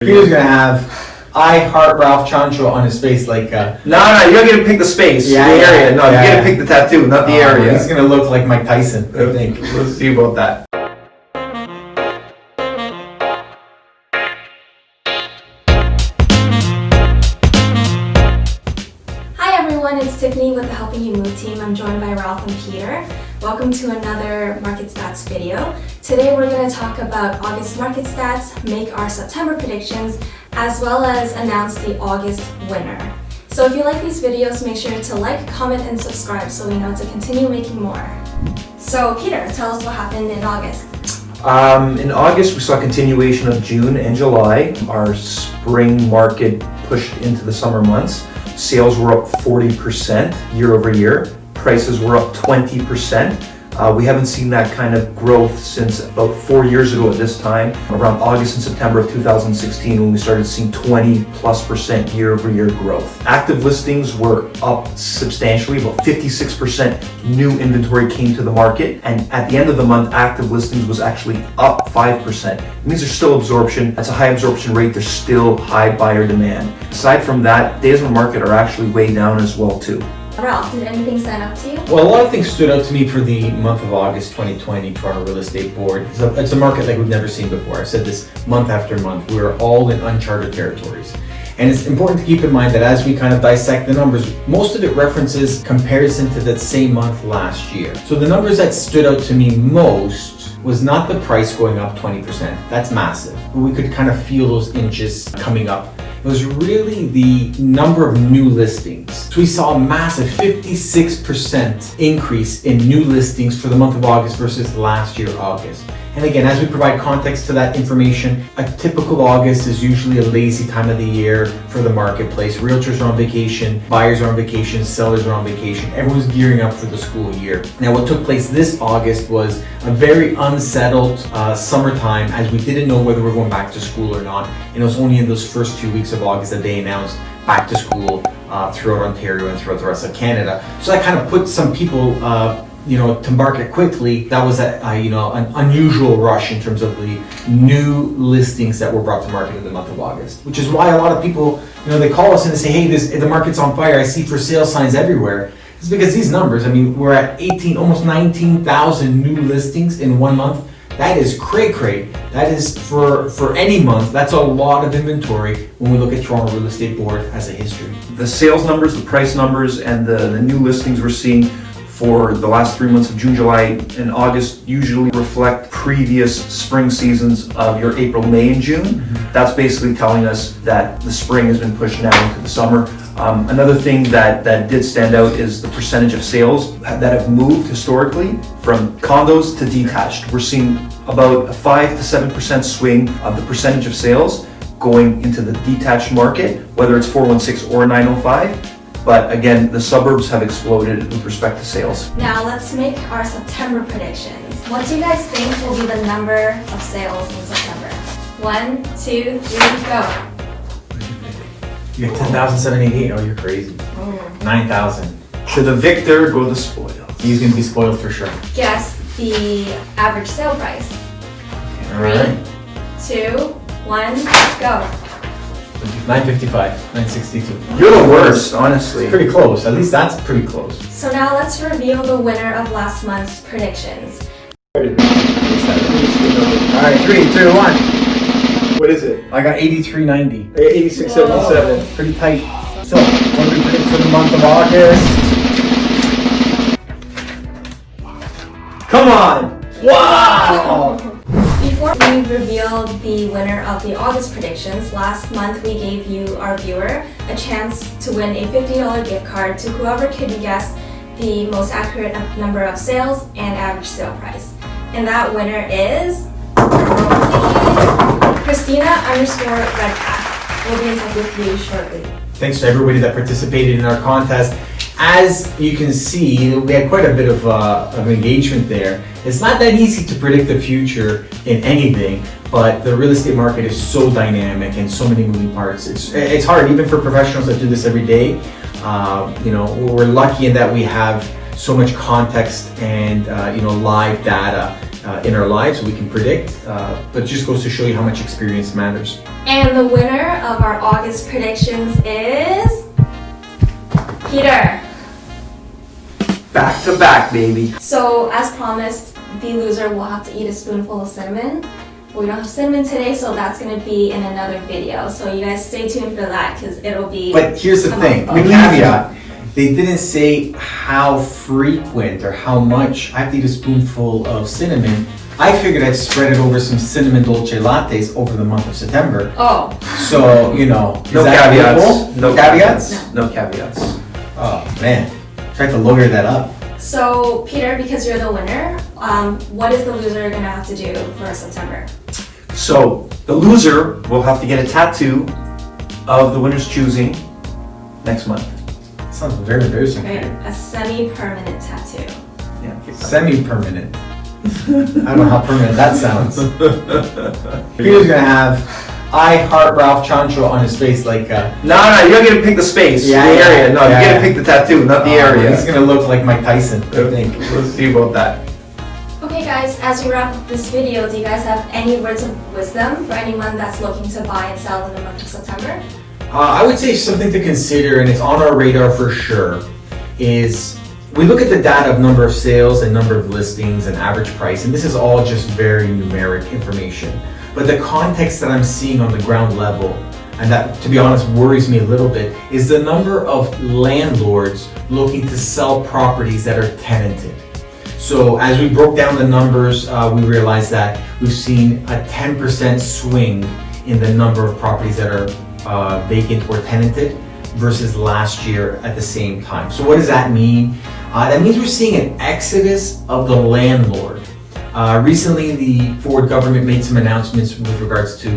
Peter's gonna have I heart Ralph Chancho on his face like No, you don't get to pick the space, the area. No, you get to pick the tattoo, not the area. He's gonna look like Mike Tyson, I think. Let's see about that. Hi everyone, it's Tiffany with the Helping You Move team. I'm joined by Ralph and Peter. Welcome to another market stats video. Today we're going to talk about August market stats, make our September predictions, as well as announce the August winner. So if you like these videos, make sure to like, comment, and subscribe so we know to continue making more. So Peter, tell us what happened in August. In August, we saw a continuation of June and July. Our spring market pushed into the summer months. Sales were up 40% year over year. Prices were up 20%. We haven't seen that kind of growth since about 4 years ago at this time, around August and September of 2016, when we started seeing 20+% year over year growth. Active listings were up substantially, about 56% new inventory came to the market, and at the end of the month, active listings was actually up 5%. It means there's still absorption. That's a high absorption rate. There's still high buyer demand. Aside from that, days on market are actually way down as well too. Ralph, did anything stand out to you? Well, a lot of things stood out to me for the month of August 2020 Toronto Real Estate Board. It's a market like we've never seen before. I've said this month after month. We're all in uncharted territories. And it's important to keep in mind that as we kind of dissect the numbers, most of it references comparison to that same month last year. So the numbers that stood out to me most was not the price going up 20%. That's massive. But we could kind of feel those inches coming up. It was really the number of new listings. So we saw a massive 56% increase in new listings for the month of August versus last year, August. And again, as we provide context to that information, a typical August is usually a lazy time of the year for the marketplace. Realtors are on vacation, buyers are on vacation, sellers are on vacation. Everyone's gearing up for the school year. Now, what took place this August was a very unsettled summertime, as we didn't know whether we're going back to school or not. And it was only in those first 2 weeks of August that they announced back to school throughout Ontario and throughout the rest of Canada. So that kind of put some people to market quickly. That was an unusual rush in terms of the new listings that were brought to market in the month of August, which is why a lot of people, they call us and they say, hey, the market's on fire. I see for sale signs everywhere. It's because these numbers, we're at almost 19,000 new listings in 1 month. That is cray-cray. That is for any month, that's a lot of inventory when we look at Toronto Real Estate Board as a history. The sales numbers, the price numbers, and the new listings we're seeing for the last 3 months of June, July, and August usually reflect previous spring seasons of your April, May, and June. Mm-hmm. That's basically telling us that the spring has been pushed now into the summer. Another thing that did stand out is the percentage of sales that have moved historically from condos to detached. We're seeing about a 5 to 7% swing of the percentage of sales going into the detached market, whether it's 416 or 905. But again, the suburbs have exploded with respect to sales. Now let's make our September predictions. What do you guys think will be the number of sales in September? 1, 2, 3, go. You got 10,788. Oh, you're crazy. 9,000. To the victor go the spoils. He's going to be spoiled for sure. Guess the average sale price. All right. 2, 1, go. 955, 962. You're the worst, honestly. It's pretty close. At least that's pretty close. So now let's reveal the winner of last month's predictions. All right, 3, 2, 1. What is it? I got 8390. 8677. Pretty tight. So, what do we predict for the month of August? Come on! Wow! Before we revealed the winner of the August predictions, last month we gave you, our viewer, a chance to win a $50 gift card to whoever could guess the most accurate number of sales and average sale price. And that winner is Christina_Redpath. We'll be in touch with you shortly. Thanks to everybody that participated in our contest. As you can see, we had quite a bit of engagement there. It's not that easy to predict the future in anything, but the real estate market is so dynamic and so many moving parts. It's hard, even for professionals that do this every day. We're lucky in that we have so much context and live data in our lives, we can predict, but it just goes to show you how much experience matters. And the winner of our August predictions is Peter. Back to back, baby. So as promised, the loser will have to eat a spoonful of cinnamon. But we don't have cinnamon today, so that's going to be in another video. So you guys stay tuned for that because it'll be... But here's the thing, the caveat, they didn't say how frequent or how much. I have to eat a spoonful of cinnamon. I figured I'd spread it over some cinnamon dolce lattes over the month of September. Oh. So, you know. No is that caveats. doable? No caveats? No caveats. Oh, man. Tried to lawyer that up. So Peter, because you're the winner, what is the loser going to have to do for September? So the loser will have to get a tattoo of the winner's choosing next month. Sounds very embarrassing. Right, a semi-permanent tattoo. Yeah. Semi-permanent. I don't know how permanent that sounds. Peter's gonna have I heart Ralph Chancho on his face like No, you don't get to pick the space, Yeah, the yeah, area. No, yeah. you get to pick the tattoo, not the area. He's gonna look like Mike Tyson, I think. Let's see about that. Okay guys, as we wrap up this video, do you guys have any words of wisdom for anyone that's looking to buy and sell in the month of September? I would say something to consider, and it's on our radar for sure, is we look at the data of number of sales and number of listings and average price, and this is all just very numeric information. But the context that I'm seeing on the ground level, and that, to be honest, worries me a little bit, is the number of landlords looking to sell properties that are tenanted. So as we broke down the numbers, we realized that we've seen a 10% swing in the number of properties that are vacant or tenanted versus last year at the same time. So what does that mean? That means we're seeing an exodus of the landlord. Recently, the Ford government made some announcements with regards to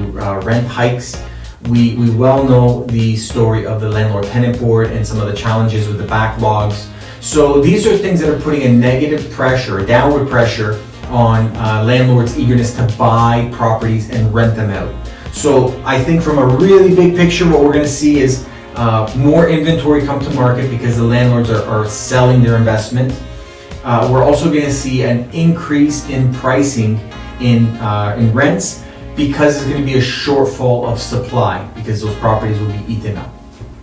rent hikes. We well know the story of the landlord-tenant board and some of the challenges with the backlogs. So these are things that are putting a negative pressure, a downward pressure on landlords' eagerness to buy properties and rent them out. So I think from a really big picture, what we're going to see is more inventory come to market because the landlords are selling their investment. We're also going to see an increase in pricing in rents because there's going to be a shortfall of supply because those properties will be eaten up.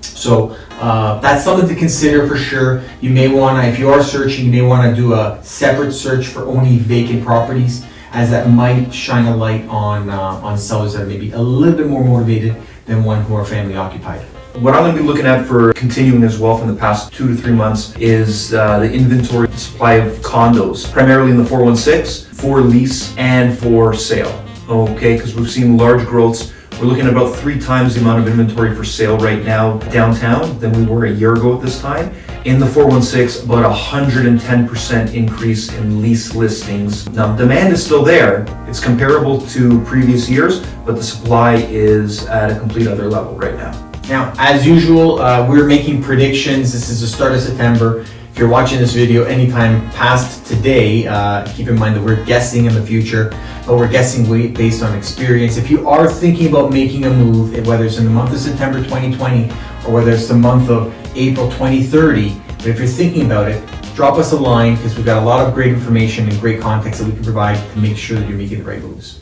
So that's something to consider for sure. You may want to, if you are searching, you may want to do a separate search for only vacant properties, as that might shine a light on sellers that are maybe a little bit more motivated than one who are family occupied. What I'm going to be looking at for continuing as well from the past 2 to 3 months is the inventory supply of condos, primarily in the 416, for lease and for sale. Okay, because we've seen large growths. We're looking at about 3 times the amount of inventory for sale right now downtown than we were a year ago at this time. In the 416, about 110% increase in lease listings. Now, demand is still there. It's comparable to previous years, but the supply is at a complete other level right now. Now, as usual, we're making predictions. This is the start of September. If you're watching this video anytime past today, keep in mind that we're guessing in the future, but we're guessing based on experience. If you are thinking about making a move, whether it's in the month of September 2020 or whether it's the month of April 2030, but if you're thinking about it, drop us a line because we've got a lot of great information and great context that we can provide to make sure that you're making the right moves.